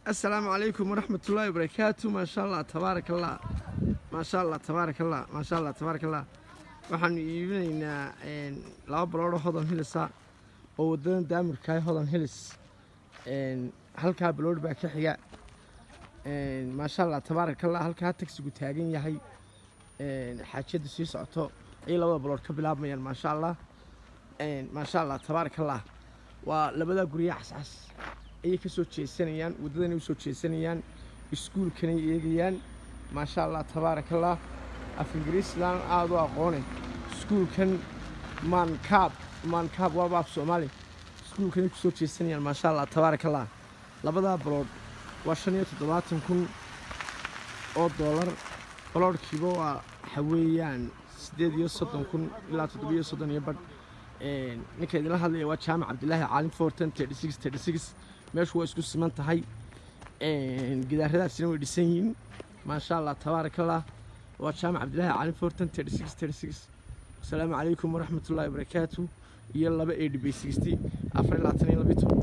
السلام عليكم ورحمة الله وبركاته. ما شاء الله تبارك الله، ما شاء الله تبارك الله، ما شاء الله تبارك الله. waxaan iibinaynaa laba balood oo hodan hilis ah oo wadadan daamirka ah hodan hilis halka balood baa ka xiga ma sha Allah tabaaraka Allah. halka taxigu taagan yahay xaajadu sii socoto ay laba balood ka bilaabmayaan ma sha Allah tabaaraka Allah. waa labada guriga xasas ay ka soo jeesanayaan wadadan u soo jeesanayaan iskuulkana eegayaan ma sha Allah tabaaraka Allah. af ingiriislaan aad u aqoonay iskuulkan maankaab waa baab Soomaali iskuulkan ku soo jeesanayaan ma sha Allah tabaaraka Allah. labada balood waa 75,000 oo dollar baloodkiiba waa xaweeyaan 38,000 ilaa 37 iyo badh. ninka idin la hadlaya waa Jaamac Cabdilaahi Caalin 436 meeshu waa isku siman tahay gidaaradaasina way dhisan yihiin ma sha Allah tabaaraka Allah. وجامع عبد الله عالم 436. السلام عليكم ورحمة الله وبركاته. يلا بقى ADB 60 أفريل 2022.